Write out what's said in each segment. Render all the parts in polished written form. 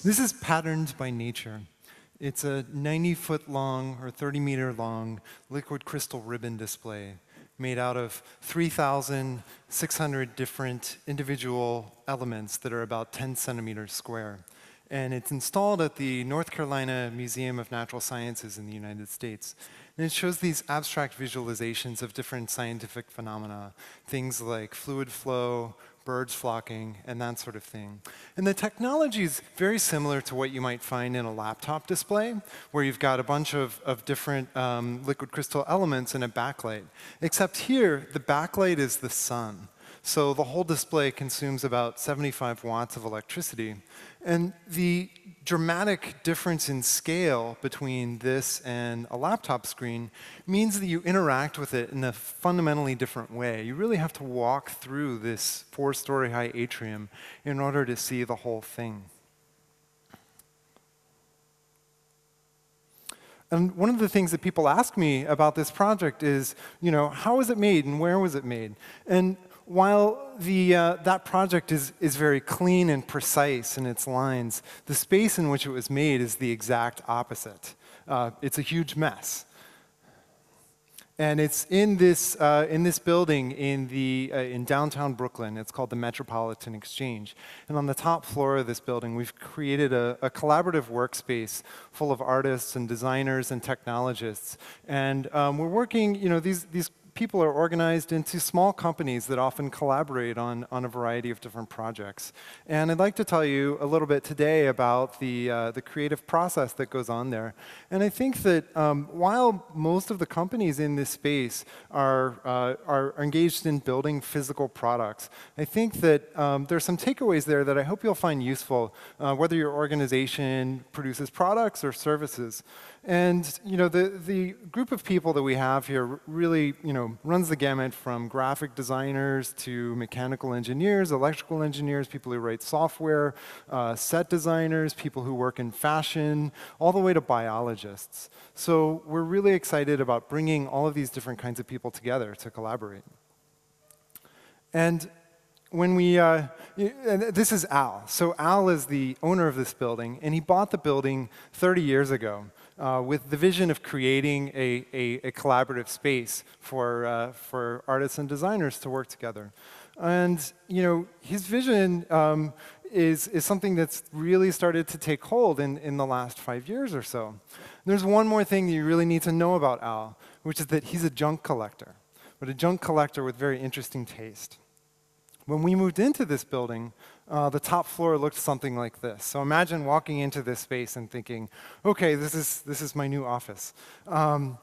This is Patterned by Nature. It's a 90-foot long or 30-meter long liquid crystal ribbon display made out of 3,600 different individual elements that are about 10 centimeters square. And it's installed at the North Carolina Museum of Natural Sciences in the United States. And it shows these abstract visualizations of different scientific phenomena, things like fluid flow, birds flocking, and that sort of thing. And the technology is very similar to what you might find in a laptop display, where you've got a bunch of different liquid crystal elements and a backlight. Except here, the backlight is the sun. So the whole display consumes about 75 watts of electricity. And the dramatic difference in scale between this and a laptop screen means that you interact with it in a fundamentally different way. You really have to walk through this 4-story high atrium in order to see the whole thing. And one of the things that people ask me about this project is, how was it made and where was it made? And while that project is very clean and precise in its lines, the space in which it was made is the exact opposite. It's a huge mess. And it's in this building in downtown Brooklyn. It's called the Metropolitan Exchange. And on the top floor of this building, we've created a collaborative workspace full of artists and designers and technologists. And we're working, these people are organized into small companies that often collaborate on a variety of different projects. And I'd like to tell you a little bit today about the creative process that goes on there. And I think that while most of the companies in this space are engaged in building physical products, I think that there's some takeaways there that I hope you'll find useful, whether your organization produces products or services. And the group of people that we have here really runs the gamut from graphic designers to mechanical engineers, electrical engineers, people who write software, set designers, people who work in fashion, all the way to biologists. So we're really excited about bringing all of these different kinds of people together to collaborate. And when this is Al. So Al is the owner of this building, and he bought the building 30 years ago with the vision of creating a collaborative space for artists and designers to work together. And his vision is something that's really started to take hold in the last 5 years or so. There's one more thing that you really need to know about Al, which is that he's a junk collector, but a junk collector with very interesting taste. When we moved into this building, the top floor looked something like this. So imagine walking into this space and thinking, okay, this is my new office. When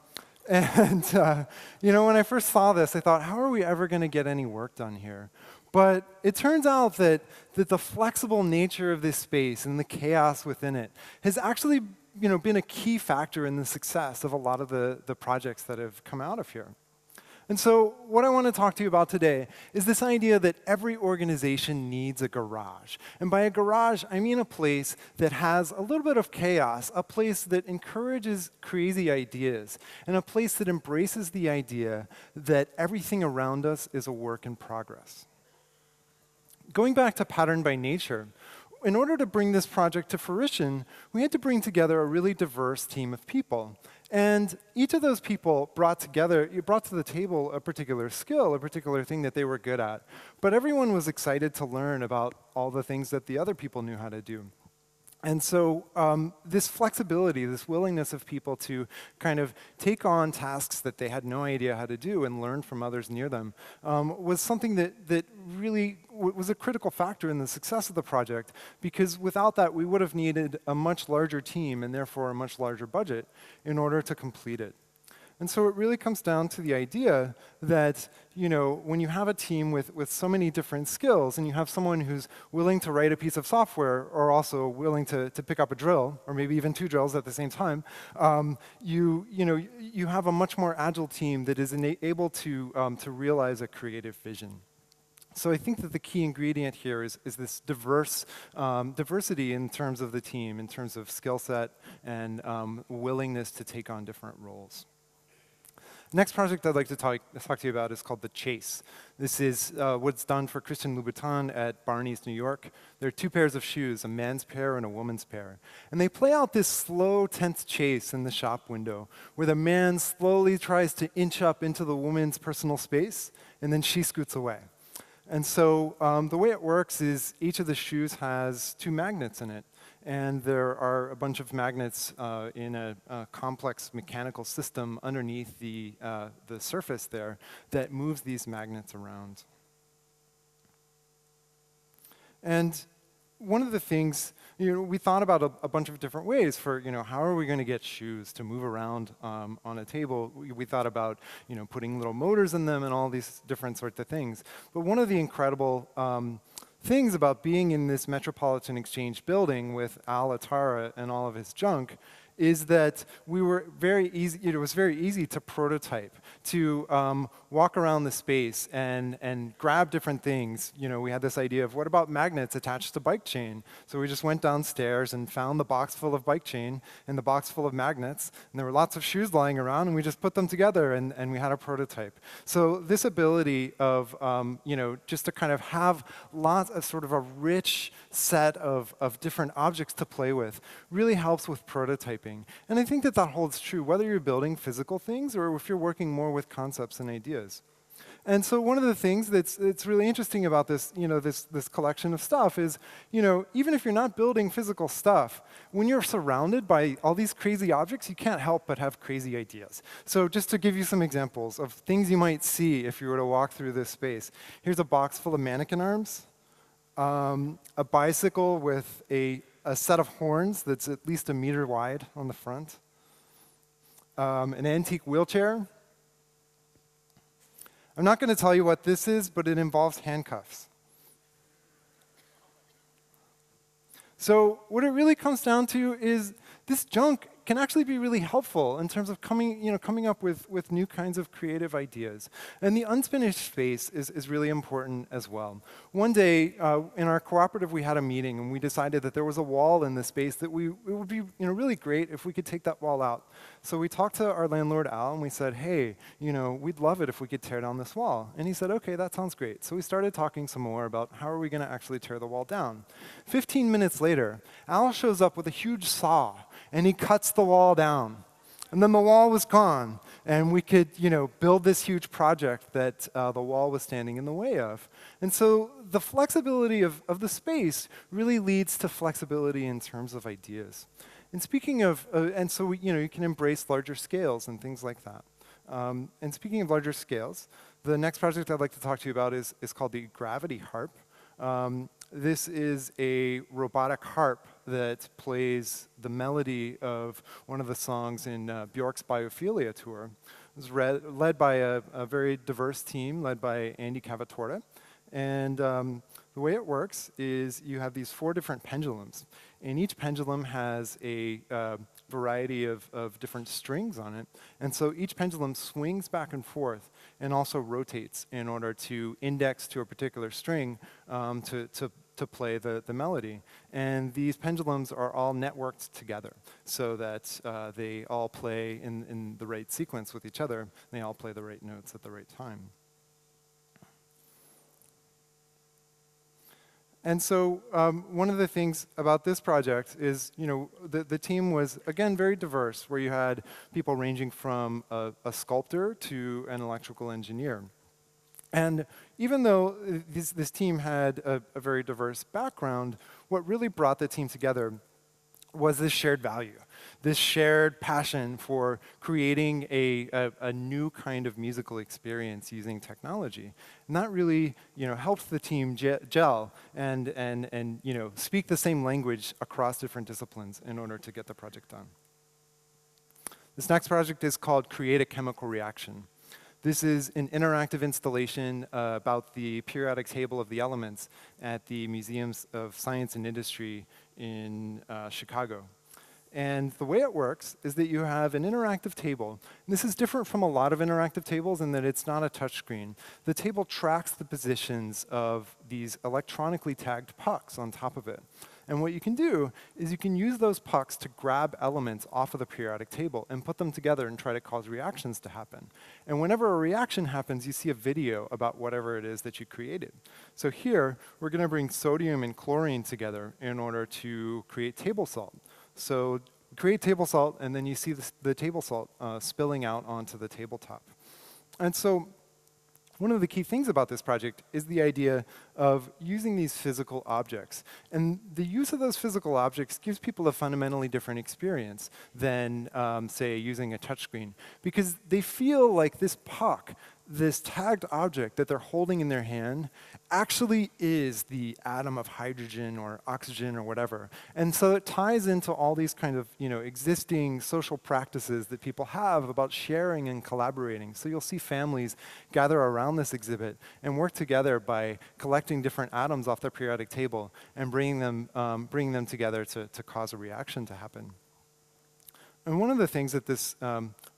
I first saw this, I thought, how are we ever going to get any work done here? But it turns out that the flexible nature of this space and the chaos within it has actually been a key factor in the success of a lot of the projects that have come out of here. And so what I want to talk to you about today is this idea that every organization needs a garage. And by a garage, I mean a place that has a little bit of chaos, a place that encourages crazy ideas, and a place that embraces the idea that everything around us is a work in progress. Going back to Pattern by Nature, in order to bring this project to fruition, we had to bring together a really diverse team of people. And each of those people brought to the table a particular skill, a particular thing that they were good at. But everyone was excited to learn about all the things that the other people knew how to do. And so this flexibility, this willingness of people to kind of take on tasks that they had no idea how to do and learn from others near them was something that really was a critical factor in the success of the project, because without that, we would have needed a much larger team and therefore a much larger budget in order to complete it. And so it really comes down to the idea that when you have a team with so many different skills, and you have someone who's willing to write a piece of software or also willing to pick up a drill, or maybe even 2 drills at the same time, you have a much more agile team that is able to realize a creative vision. So I think that the key ingredient here is this diversity in terms of the team, in terms of skill set and willingness to take on different roles. Next project I'd like to talk to you about is called The Chase. This is what's done for Christian Louboutin at Barney's, New York. There are two pairs of shoes, a man's pair and a woman's pair. And they play out this slow, tense chase in the shop window, where the man slowly tries to inch up into the woman's personal space, and then she scoots away. And so the way it works is each of the shoes has two magnets in it. And there are a bunch of magnets in a complex mechanical system underneath the surface there that moves these magnets around. And one of the things, we thought about a bunch of different ways for, how are we going to get shoes to move around on a table? We thought about, putting little motors in them and all these different sorts of things. But one of the incredible things about being in this Metropolitan Exchange building with Al Atara and all of his junk is that it was very easy to prototype, to walk around the space and grab different things. We had this idea of what about magnets attached to bike chain? So we just went downstairs and found the box full of bike chain and the box full of magnets, and there were lots of shoes lying around, and we just put them together and we had a prototype. So this ability of just to kind of have lots of sort of a rich set of different objects to play with really helps with prototyping. And I think that holds true whether you're building physical things or if you're working more with concepts and ideas. And so one of the things that's really interesting about this, this collection of stuff is, even if you're not building physical stuff, when you're surrounded by all these crazy objects, you can't help but have crazy ideas. So just to give you some examples of things you might see if you were to walk through this space. Here's a box full of mannequin arms, a bicycle with a set of horns that's at least 1 meter wide on the front, an antique wheelchair. I'm not going to tell you what this is, but it involves handcuffs. So what it really comes down to is this junk can actually be really helpful in terms of coming up with new kinds of creative ideas. And the unfinished space is really important as well. One day in our cooperative, we had a meeting, and we decided that there was a wall in the space that it would be really great if we could take that wall out. So we talked to our landlord, Al, and we said, hey, we'd love it if we could tear down this wall. And he said, okay, that sounds great. So we started talking some more about how are we going to actually tear the wall down. 15 minutes later, Al shows up with a huge saw, and he cuts the wall down. And then the wall was gone, and we could, build this huge project that the wall was standing in the way of. And so the flexibility of the space really leads to flexibility in terms of ideas. And speaking of, you can embrace larger scales and things like that. And speaking of larger scales, the next project I'd like to talk to you about is called the Gravity Harp. This is a robotic harp that plays the melody of one of the songs in Bjork's Biophilia tour. It was led by a very diverse team, led by Andy Cavatorta. And the way it works is you have these 4 different pendulums, and each pendulum has a variety of different strings on it. And so each pendulum swings back and forth and also rotates in order to index to a particular string to play the melody. And these pendulums are all networked together so that they all play in the right sequence with each other. They all play the right notes at the right time. And so one of the things about this project is, the team was, again, very diverse, where you had people ranging from a sculptor to an electrical engineer. And even though this team had a very diverse background, what really brought the team together was this shared value, this shared passion for creating a new kind of musical experience using technology. And that really helped the team gel and speak the same language across different disciplines in order to get the project done. This next project is called Create a Chemical Reaction. This is an interactive installation about the periodic table of the elements at the Museums of Science and Industry in Chicago. And the way it works is that you have an interactive table. And this is different from a lot of interactive tables in that it's not a touchscreen. The table tracks the positions of these electronically tagged pucks on top of it. And what you can do is you can use those pucks to grab elements off of the periodic table and put them together and try to cause reactions to happen. And whenever a reaction happens, you see a video about whatever it is that you created. So here, we're going to bring sodium and chlorine together in order to create table salt. So create table salt, and then you see the table salt spilling out onto the tabletop. And so one of the key things about this project is the idea of using these physical objects. And the use of those physical objects gives people a fundamentally different experience than, say, using a touchscreen. Because they feel like this puck, this tagged object that they're holding in their hand, actually is the atom of hydrogen or oxygen or whatever. And so it ties into all these kind of existing social practices that people have about sharing and collaborating. So you'll see families gather around this exhibit and work together by collecting different atoms off their periodic table and bringing them together to cause a reaction to happen. And one of the things that this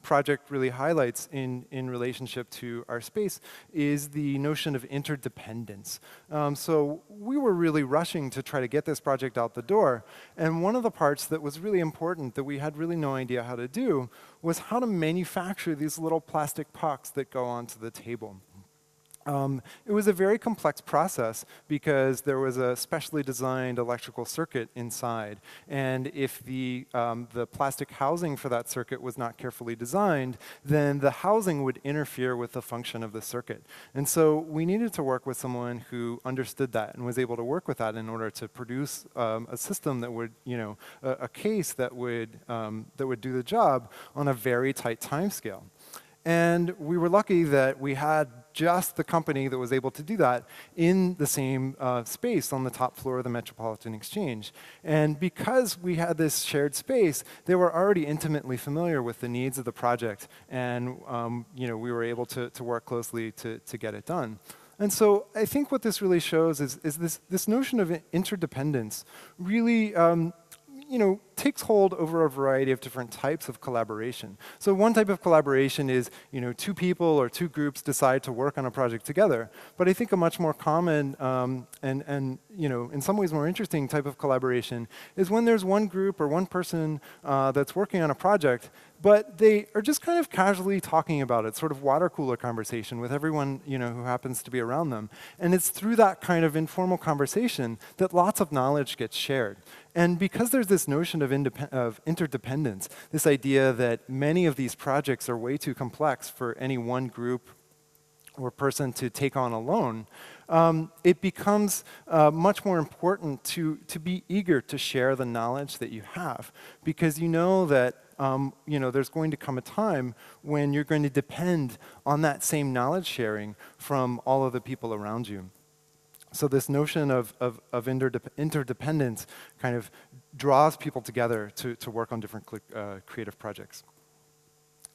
project really highlights in relationship to our space is the notion of interdependence. So we were really rushing to try to get this project out the door. And one of the parts that was really important that we had really no idea how to do was how to manufacture these little plastic pucks that go onto the table. It was a very complex process because there was a specially designed electrical circuit inside. And if the plastic housing for that circuit was not carefully designed, then the housing would interfere with the function of the circuit. And so we needed to work with someone who understood that and was able to work with that in order to produce a system that would, a case that would do the job on a very tight time scale. And we were lucky that we had just the company that was able to do that in the same space on the top floor of the Metropolitan Exchange. And because we had this shared space, they were already intimately familiar with the needs of the project. And we were able to work closely to get it done. And so I think what this really shows is this notion of interdependence really takes hold over a variety of different types of collaboration. So one type of collaboration is, two people or two groups decide to work on a project together. But I think a much more common and in some ways more interesting type of collaboration is when there's one group or one person that's working on a project, but they are just kind of casually talking about it, sort of water cooler conversation with everyone who happens to be around them. And it's through that kind of informal conversation that lots of knowledge gets shared. And because there's this notion of interdependence, this idea that many of these projects are way too complex for any one group or person to take on alone, it becomes much more important to be eager to share the knowledge that you have, because you know that there's going to come a time when you're going to depend on that same knowledge sharing from all of the people around you. So this notion of interdependence kind of draws people together to work on different creative projects.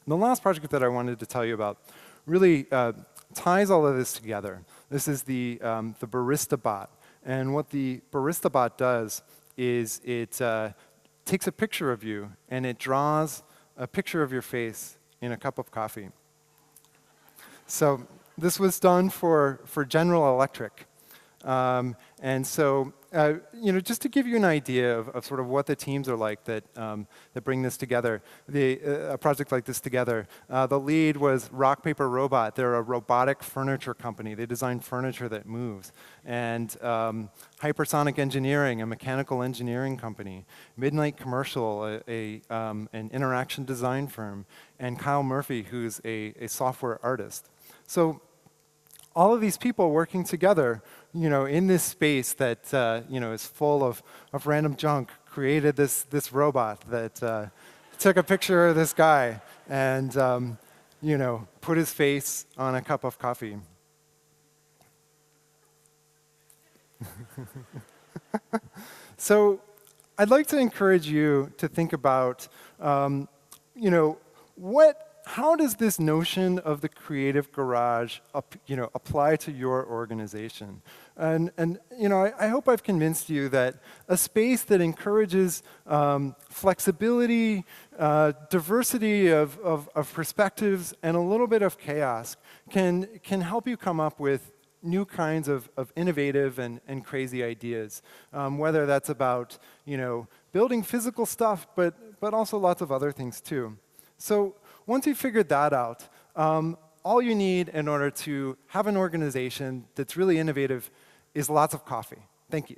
The last project that I wanted to tell you about really ties all of this together. This is the Barista Bot. And what the Barista Bot does is it takes a picture of you and it draws a picture of your face in a cup of coffee. So this was done for General Electric. And so, just to give you an idea of sort of what the teams are like that bring this together, a project like this together. The lead was Rock Paper Robot. They're a robotic furniture company. They design furniture that moves. And Hypersonic Engineering, a mechanical engineering company. Midnight Commercial, an interaction design firm. And Kyle Murphy, who's a software artist. So all of these people working together, in this space that is full of random junk, created this robot that took a picture of this guy and put his face on a cup of coffee. So I'd like to encourage you to think about, how does this notion of the creative garage apply to your organization? And I hope I've convinced you that a space that encourages flexibility, diversity of perspectives, and a little bit of chaos can help you come up with new kinds of innovative and crazy ideas, whether that's about building physical stuff, but also lots of other things too. So once you've figured that out, all you need in order to have an organization that's really innovative is lots of coffee. Thank you.